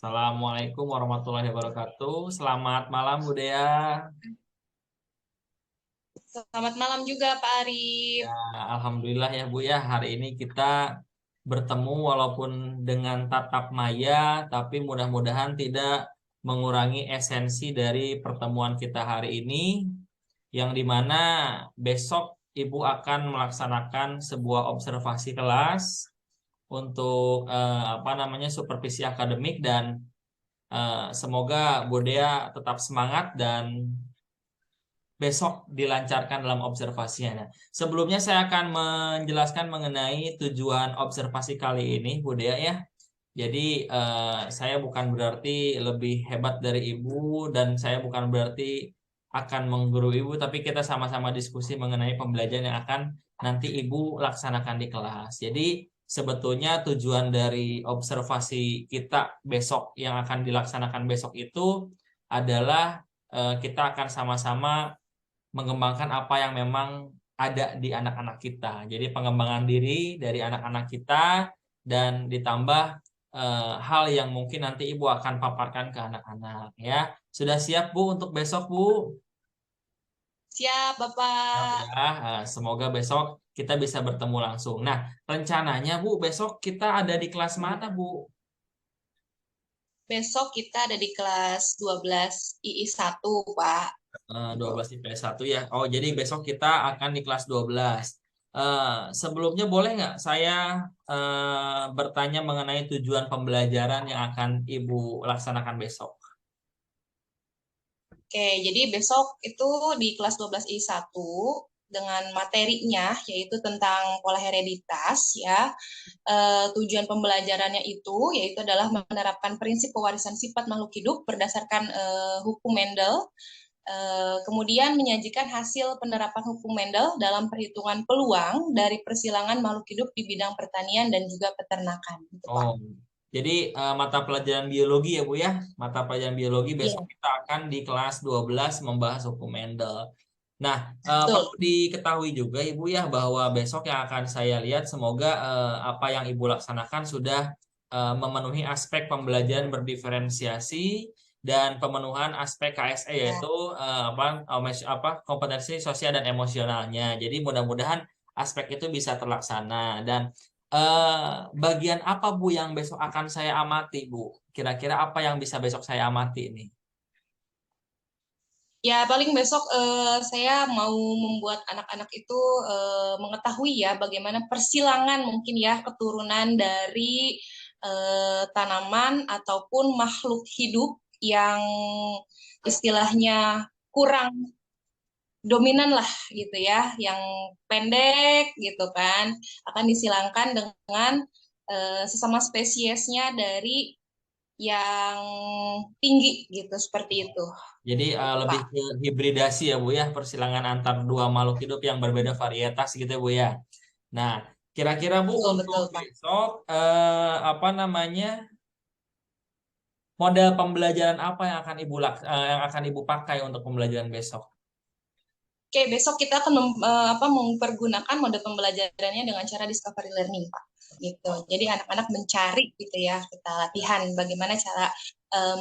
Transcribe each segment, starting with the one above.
Assalamualaikum warahmatullahi wabarakatuh. Selamat malam, Bu Dea. Selamat malam juga Pak Arif. Ya, Alhamdulillah ya Bu ya. Hari ini kita bertemu walaupun dengan tatap maya, tapi mudah-mudahan tidak mengurangi esensi dari pertemuan kita hari ini, yang dimana besok Ibu akan melaksanakan sebuah observasi kelas untuk apa namanya supervisi akademik dan semoga Bu Dea tetap semangat dan besok dilancarkan dalam observasinya. Nah, sebelumnya saya akan menjelaskan mengenai tujuan observasi kali ini, Bu Dea ya. Jadi saya bukan berarti lebih hebat dari Ibu dan saya bukan berarti akan menggurui Ibu, tapi kita sama-sama diskusi mengenai pembelajaran yang akan nanti Ibu laksanakan di kelas. Jadi sebetulnya tujuan dari observasi kita besok yang akan dilaksanakan besok itu adalah kita akan sama-sama mengembangkan apa yang memang ada di anak-anak kita. Jadi pengembangan diri dari anak-anak kita dan ditambah hal yang mungkin nanti Ibu akan paparkan ke anak-anak ya. Sudah siap Bu untuk besok Bu? Siap Siap Bapak. ya. Semoga besok kita bisa bertemu langsung. Nah, rencananya Bu besok kita ada di kelas mana Bu? Besok kita ada di kelas 12 II1 Pak. Gitu. 12 IPS 1 ya. Oh, jadi besok kita akan di kelas 12. Sebelumnya boleh nggak saya bertanya mengenai tujuan pembelajaran yang akan Ibu laksanakan besok? Oke, jadi besok itu di kelas 12 I1 dengan materinya yaitu tentang pola hereditas ya. Tujuan pembelajarannya itu yaitu adalah menerapkan prinsip pewarisan sifat makhluk hidup berdasarkan hukum Mendel. Kemudian menyajikan hasil penerapan hukum Mendel dalam perhitungan peluang dari persilangan makhluk hidup di bidang pertanian dan juga peternakan, gitu Pak. Oh, jadi mata pelajaran biologi ya Bu ya. Mata pelajaran biologi besok Iya, kita akan di kelas 12 membahas hukum Mendel. Nah, perlu betul. diketahui juga Ibu ya bahwa besok yang akan saya lihat semoga apa yang Ibu laksanakan sudah memenuhi aspek pembelajaran berdiferensiasi dan pemenuhan aspek KSE Ya. yaitu kompetensi sosial dan emosionalnya. Jadi mudah-mudahan aspek itu bisa terlaksana dan bagian apa Bu yang besok akan saya amati Bu? Kira-kira apa yang bisa besok saya amati ini? Ya, paling besok saya mau membuat anak-anak itu mengetahui ya bagaimana persilangan mungkin ya keturunan dari tanaman ataupun makhluk hidup yang istilahnya kurang dominan lah gitu ya, yang pendek gitu kan, akan disilangkan dengan sesama spesiesnya dari yang tinggi gitu, seperti itu. Jadi Gitu, lebih Pak. ke hibridasi ya Bu ya, persilangan antar dua makhluk hidup yang berbeda varietas gitu ya Bu ya. Nah, kira-kira Bu Betul, untuk betul, Pak. besok apa namanya model pembelajaran apa yang akan yang akan Ibu pakai untuk pembelajaran besok? Oke, besok kita akan mempergunakan mode pembelajarannya dengan cara discovery learning, Pak. Gitu. Jadi anak-anak mencari gitu ya, kita latihan bagaimana cara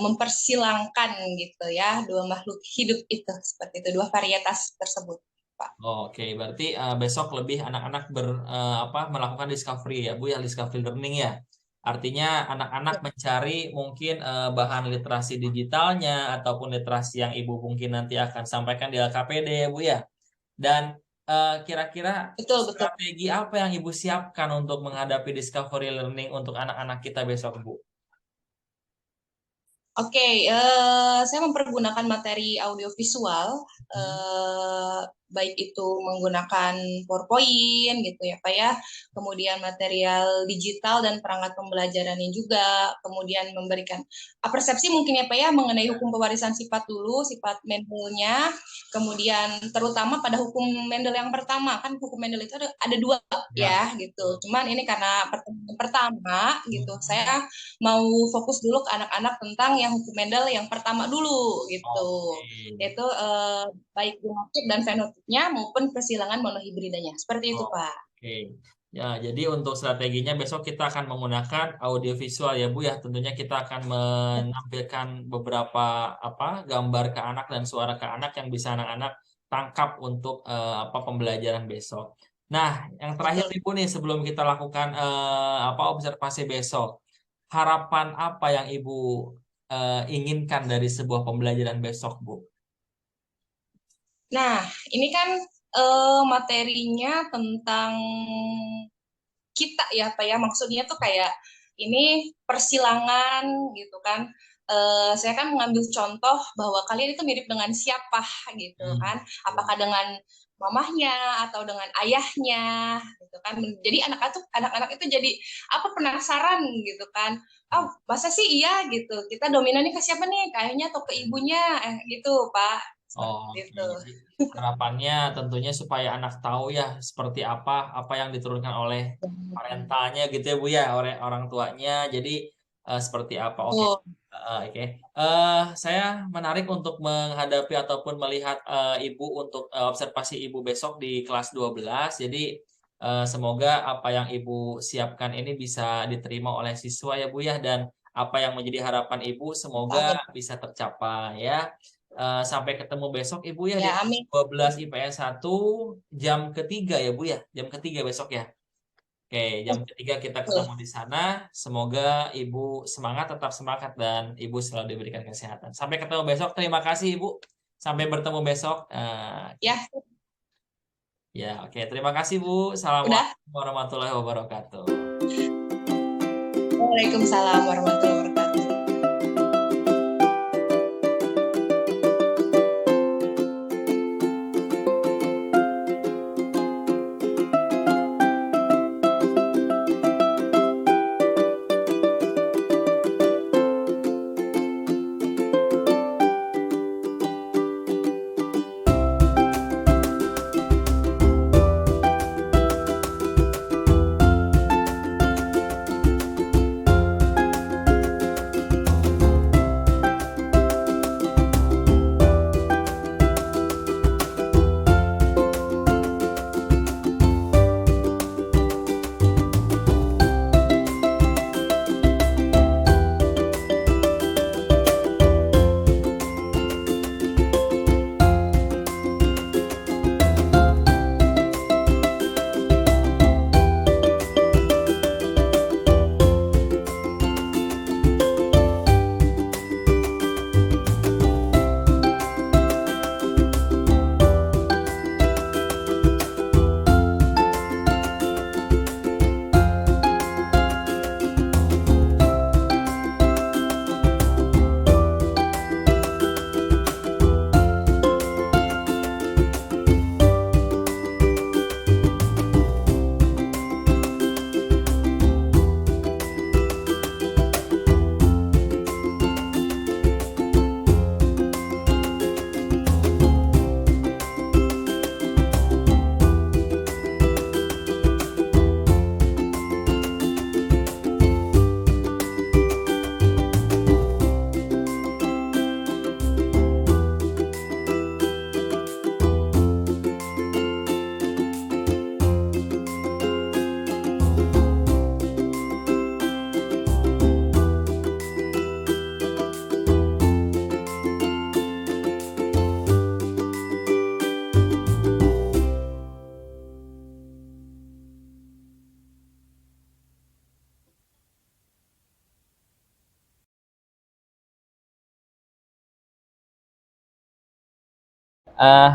mempersilangkan gitu ya dua makhluk hidup itu seperti itu, dua varietas tersebut, Pak. Oke, berarti besok lebih anak-anak melakukan discovery ya Bu ya, discovery learning ya. Artinya anak-anak mencari mungkin bahan literasi digitalnya ataupun literasi yang Ibu mungkin nanti akan sampaikan di LKPD ya Bu ya. Dan kira-kira Betul, betul. strategi apa yang Ibu siapkan untuk menghadapi discovery learning untuk anak-anak kita besok Bu? Oke, saya mempergunakan materi audiovisual, Hmm. baik itu menggunakan PowerPoint gitu ya Pak ya, kemudian material digital dan perangkat pembelajarannya juga, kemudian memberikan persepsi mungkin ya Pak ya mengenai hukum pewarisan sifat dulu, sifat Mendelnya, kemudian terutama pada hukum Mendel yang pertama, kan hukum Mendel itu ada dua Ya. ya gitu, cuman ini karena pertemuan pertama gitu, Hmm. saya mau fokus dulu ke anak-anak tentang yang hukum Mendel yang pertama dulu gitu, Oke. yaitu baik genotip dan fenotipnya maupun persilangan monohibridanya seperti itu Pak. Oke. Ya, jadi untuk strateginya besok kita akan menggunakan audiovisual ya Bu ya. Tentunya kita akan menampilkan beberapa gambar ke anak dan suara ke anak yang bisa anak-anak tangkap untuk pembelajaran besok. Nah, yang terakhir Betul. nih Bu nih sebelum kita lakukan observasi besok, harapan apa yang Ibu inginkan dari sebuah pembelajaran besok Bu? Nah, ini kan materinya tentang kita ya Pak ya, maksudnya tuh kayak ini persilangan gitu kan. Saya kan mengambil contoh bahwa kalian itu mirip dengan siapa gitu kan, apakah dengan mamahnya atau dengan ayahnya gitu kan. Jadi anak-anak itu jadi apa, penasaran gitu kan, oh masa sih iya gitu, kita dominannya ke siapa nih, ke ayahnya atau ke ibunya, gitu Pak, seperti Oke, itu. jadi harapannya tentunya supaya anak tahu ya seperti apa yang diturunkan oleh parentalnya gitu ya Bu ya, oleh orang tuanya. Jadi seperti apa? Oke. Oh, Oke. Saya menarik untuk menghadapi ataupun melihat Ibu untuk observasi Ibu besok di kelas 12. Jadi semoga apa yang Ibu siapkan ini bisa diterima oleh siswa ya Bu ya, dan apa yang menjadi harapan Ibu semoga amin. bisa tercapai ya. Sampai ketemu besok Ibu ya di Ya, kelas amin. 12 IPS 1 jam ketiga ya Bu ya. Jam ketiga besok ya. Oke, jam ketiga kita ketemu di sana. Semoga Ibu semangat, tetap semangat dan Ibu selalu diberikan kesehatan. Sampai ketemu besok. Terima kasih Ibu. Sampai bertemu besok. Oke. Ya, Ya, oke. Terima kasih Bu. udah. Assalamualaikum warahmatullahi wabarakatuh. Waalaikumsalam warahmatullahi wabarakatuh.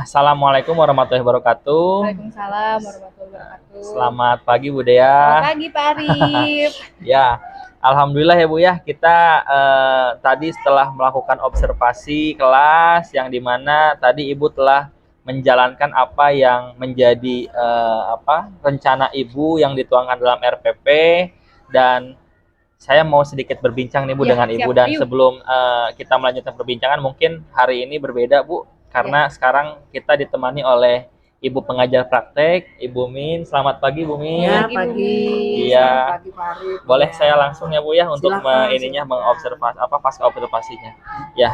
Assalamualaikum warahmatullahi wabarakatuh. Waalaikumsalam warahmatullahi wabarakatuh. Selamat pagi Bu Dea. Selamat pagi Pak Arif. Ya, alhamdulillah ya Bu ya. Kita tadi setelah melakukan observasi kelas yang dimana tadi Ibu telah menjalankan apa yang menjadi rencana Ibu yang dituangkan dalam RPP, dan saya mau sedikit berbincang nih Bu Ya, dengan Ibu. siap. Dan Ayo. sebelum kita melanjutkan perbincangan, mungkin hari ini berbeda Bu, karena sekarang kita ditemani oleh Ibu pengajar praktek, Ibu Min. Selamat pagi Bu Min. Ya, Pagi, pagi. Iya. Selamat pagi Pak Arif. Boleh Ya. saya langsung ya Bu ya untuk Silakan. mengobservasi pasca observasinya. Ya.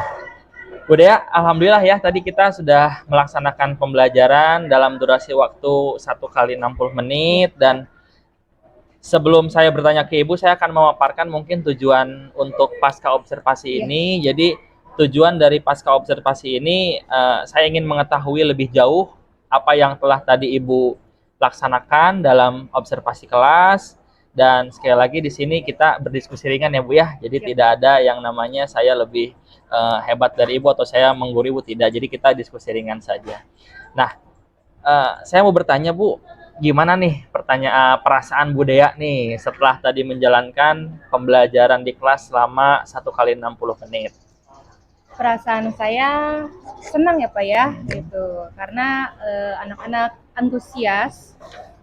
Bu Dea, alhamdulillah ya tadi kita sudah melaksanakan pembelajaran dalam durasi waktu 1 kali 60 menit, dan Sebelum saya bertanya ke Ibu, saya akan memaparkan mungkin tujuan untuk pasca observasi Iya. ini. Jadi tujuan dari pasca observasi ini, saya ingin mengetahui lebih jauh apa yang telah tadi Ibu laksanakan dalam observasi kelas. Dan sekali lagi di sini kita berdiskusi ringan ya Bu ya. Jadi Siap. tidak ada yang namanya saya lebih hebat dari Ibu atau saya menggurui Ibu, tidak. Jadi kita diskusi ringan saja. Nah, saya mau bertanya Bu, gimana nih perasaan Bu Dea nih setelah tadi menjalankan pembelajaran di kelas selama 1 kali 60 menit? Perasaan saya senang ya Pak ya, gitu. Karena anak-anak antusias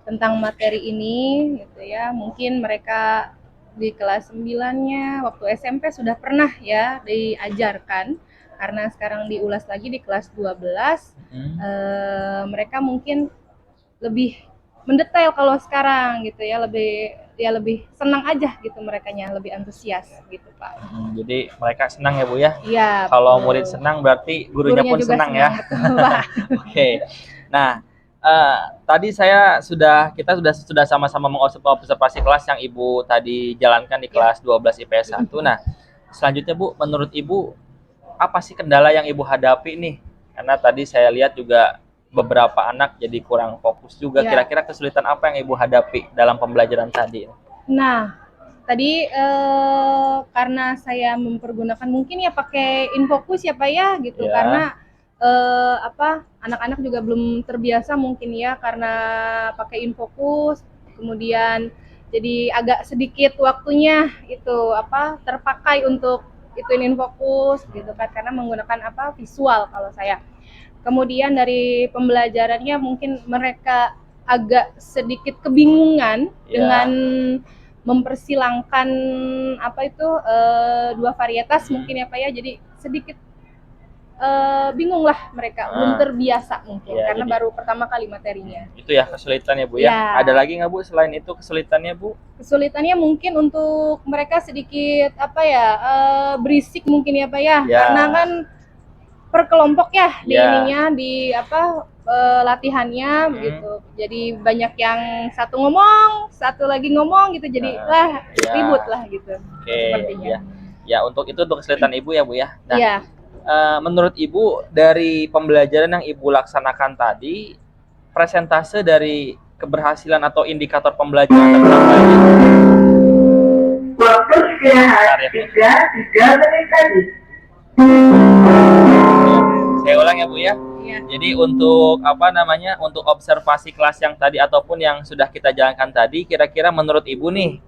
tentang materi ini, gitu ya. Mungkin mereka di kelas 9-nya waktu SMP sudah pernah ya diajarkan, karena sekarang diulas lagi di kelas 12. Mereka mungkin lebih mendetail kalau sekarang gitu ya, lebih senang aja gitu, merekanya lebih antusias gitu Pak. Jadi mereka senang ya Bu ya. Iya. Kalau betul. murid senang berarti gurunya pun juga senang ya. betul, Pak. Oke. Nah, tadi kita sudah sama-sama mengobservasi kelas yang Ibu tadi jalankan di kelas 12 IPS 1. Nah, selanjutnya Bu, menurut Ibu apa sih kendala yang Ibu hadapi nih? Karena tadi saya lihat juga beberapa anak jadi kurang fokus juga. Ya. Kira-kira kesulitan apa yang Ibu hadapi dalam pembelajaran tadi? Nah, tadi karena saya mempergunakan mungkin ya pakai InFocus ya Pak ya gitu, Ya. karena anak-anak juga belum terbiasa mungkin ya karena pakai InFocus, kemudian jadi agak sedikit waktunya itu terpakai untuk ituin InFocus gitu kan, karena menggunakan visual kalau saya. Kemudian dari pembelajarannya mungkin mereka agak sedikit kebingungan dengan mempersilangkan dua varietas mungkin ya Pak ya, jadi sedikit bingung lah mereka, belum terbiasa mungkin karena jadi baru pertama kali materinya. Itu ya kesulitannya Bu ya. Ya. Ada lagi nggak Bu selain itu kesulitannya Bu? Kesulitannya mungkin untuk mereka sedikit berisik mungkin ya Pak ya, karena kan per kelompok ya di ininya di latihannya begitu. Jadi banyak yang satu ngomong, satu lagi ngomong gitu, jadi ribut lah gitu. Oke, sepertinya. Ya, untuk itu untuk kesulitan Ibu ya Bu ya. Nah, Iya. Menurut Ibu dari pembelajaran yang Ibu laksanakan tadi, presentase dari keberhasilan atau indikator pembelajaran tercapai? Waktu istirahat 3 menit tadi. Saya ulang ya Bu ya. Iya. Jadi untuk untuk observasi kelas yang tadi ataupun yang sudah kita jalankan tadi, kira-kira menurut Ibu nih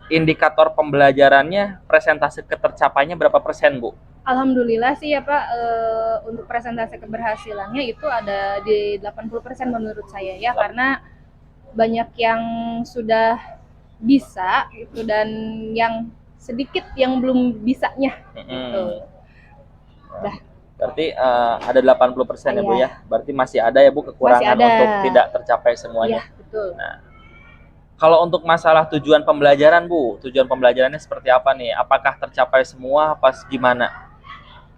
indikator pembelajarannya presentase ketercapainya berapa persen Bu? Alhamdulillah sih ya Pak, untuk presentase keberhasilannya itu ada di 80% menurut saya ya, karena banyak yang sudah bisa gitu dan yang sedikit yang belum bisanya gitu. Berarti ada 80% ya Bu ya. Berarti masih ada ya Bu kekurangan untuk tidak tercapai semuanya. Iya, betul. Nah, kalau untuk masalah tujuan pembelajaran Bu, tujuan pembelajarannya seperti apa nih? Apakah tercapai semua apa gimana?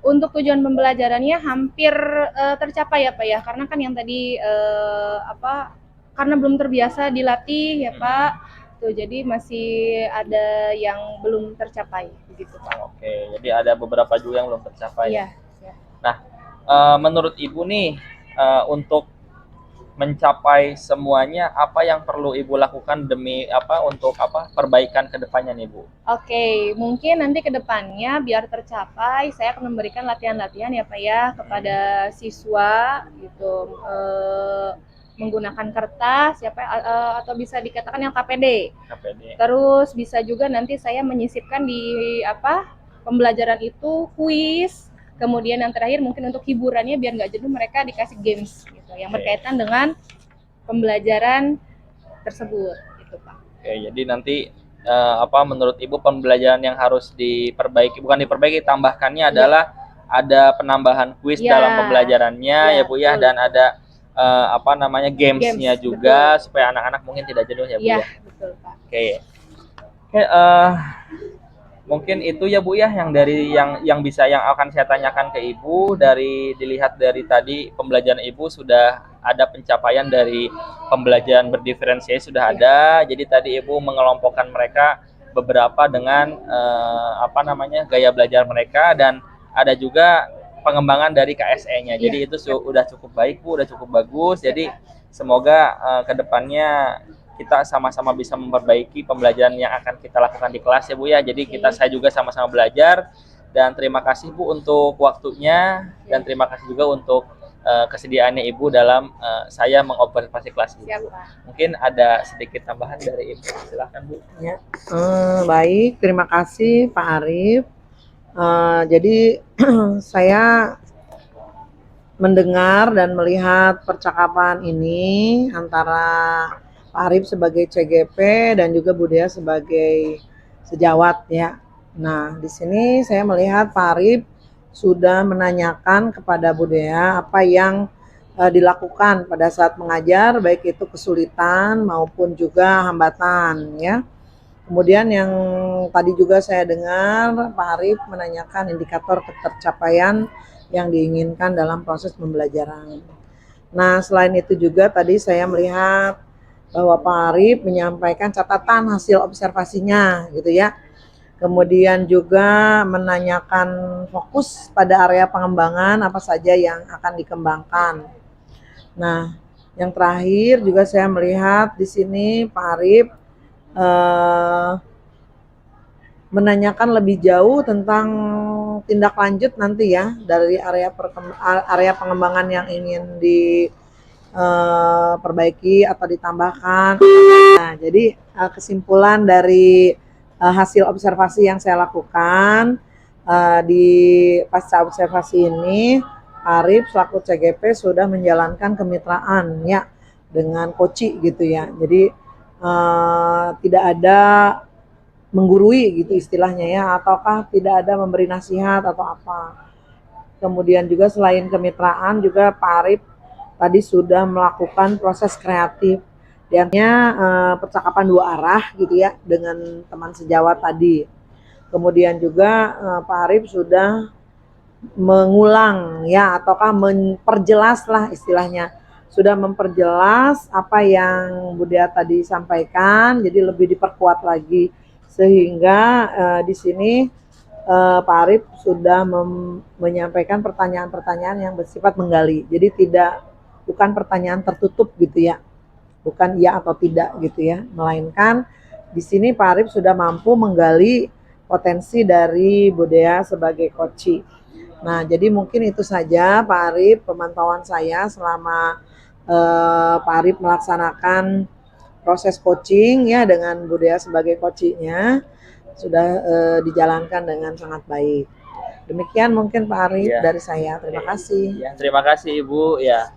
Untuk tujuan pembelajarannya hampir tercapai ya Pak ya, karena kan yang tadi karena belum terbiasa dilatih ya Pak, tuh jadi masih ada yang belum tercapai begitu Pak. Oke, jadi ada beberapa juga yang belum tercapai. Iya. Nah, menurut Ibu nih untuk mencapai semuanya apa yang perlu Ibu lakukan demi untuk perbaikan ke depannya nih Bu? Oke, mungkin nanti ke depannya biar tercapai saya akan memberikan latihan-latihan ya Pak ya kepada siswa gitu, menggunakan kertas ya Pak, atau bisa dikatakan yang KPD. Terus bisa juga nanti saya menyisipkan di pembelajaran itu kuis. Kemudian yang terakhir mungkin untuk hiburannya biar nggak jenuh mereka dikasih games gitu yang berkaitan dengan pembelajaran tersebut gitu Pak. Oke, jadi nanti menurut Ibu pembelajaran yang harus diperbaiki, bukan diperbaiki, tambahkannya adalah ada penambahan kuis dalam pembelajarannya ya Bu ya, dan ada gamesnya juga, betul, supaya anak-anak mungkin tidak jenuh ya Bu ya. Betul Pak. Oke. Mungkin itu ya Bu ya yang dari yang bisa yang akan saya tanyakan ke Ibu. Dari dilihat dari tadi pembelajaran Ibu sudah ada pencapaian dari pembelajaran berdiferensiasi sudah ada. Jadi tadi Ibu mengelompokkan mereka beberapa dengan apa namanya gaya belajar mereka, dan ada juga pengembangan dari KSE-nya. Jadi itu udah cukup baik Bu, udah cukup bagus. Jadi semoga ke depannya kita sama-sama bisa memperbaiki pembelajaran yang akan kita lakukan di kelas ya Bu ya. Jadi saya juga sama-sama belajar, dan terima kasih Bu untuk waktunya, dan terima kasih juga untuk kesediaannya Ibu dalam saya mengobservasi kelas Ibu. Mungkin ada sedikit tambahan dari Ibu. Silakan Bu. Ya. Baik, terima kasih Pak Arif. Jadi saya mendengar dan melihat percakapan ini antara Pak Arif sebagai CGP dan juga Bu Dea sebagai sejawat ya. Nah, di sini saya melihat Pak Arif sudah menanyakan kepada Bu Dea apa yang dilakukan pada saat mengajar, baik itu kesulitan maupun juga hambatan ya. Kemudian yang tadi juga saya dengar Pak Arif menanyakan indikator ketercapaian yang diinginkan dalam proses pembelajaran. Nah, selain itu juga tadi saya melihat bahwa Pak Arif menyampaikan catatan hasil observasinya gitu ya. Kemudian juga menanyakan fokus pada area pengembangan apa saja yang akan dikembangkan. Nah, yang terakhir juga saya melihat di sini Pak Arif menanyakan lebih jauh tentang tindak lanjut nanti ya dari area pengembangan yang ingin diperbaiki atau ditambahkan. Nah, jadi kesimpulan dari hasil observasi yang saya lakukan di pasca observasi ini, Arif selaku CGP sudah menjalankan kemitraan ya dengan Koci gitu ya. Jadi tidak ada menggurui gitu istilahnya ya, ataukah tidak ada memberi nasihat atau apa. Kemudian juga selain kemitraan juga Pak Arif tadi sudah melakukan proses kreatif, diantaranya percakapan dua arah gitu ya dengan teman sejawat tadi. Kemudian juga Pak Arif sudah mengulang ya, ataukah memperjelas lah istilahnya, sudah memperjelas apa yang Bu Dea tadi sampaikan, jadi lebih diperkuat lagi. Sehingga di sini Pak Arif sudah menyampaikan pertanyaan-pertanyaan yang bersifat menggali. Jadi bukan pertanyaan tertutup gitu ya, bukan iya atau tidak gitu ya, melainkan di sini Pak Arif sudah mampu menggali potensi dari Bu Dea sebagai coach. Nah, jadi mungkin itu saja Pak Arif pemantauan saya selama Pak Arif melaksanakan proses coaching ya dengan Bu Dea sebagai coachnya sudah dijalankan dengan sangat baik. Demikian mungkin Pak Arif dari saya. Terima kasih. Ya, terima kasih Ibu ya.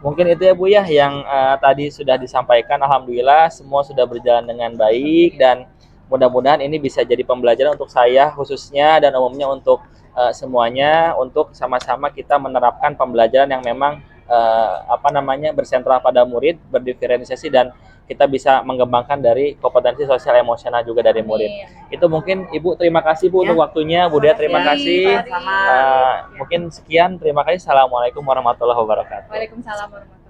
Mungkin itu ya Bu ya yang tadi sudah disampaikan. Alhamdulillah semua sudah berjalan dengan baik, dan mudah-mudahan ini bisa jadi pembelajaran untuk saya khususnya dan umumnya untuk semuanya, untuk sama-sama kita menerapkan pembelajaran yang memang bersentral pada murid, berdiferensiasi, dan kita bisa mengembangkan dari kompetensi sosial emosional juga dari murid. Itu mungkin Ibu, terima kasih Bu untuk waktunya. Bu Dea terima kasih. Mungkin sekian, terima kasih. Assalamualaikum warahmatullahi wabarakatuh. Waalaikumsalam warahmatullahi wabarakatuh.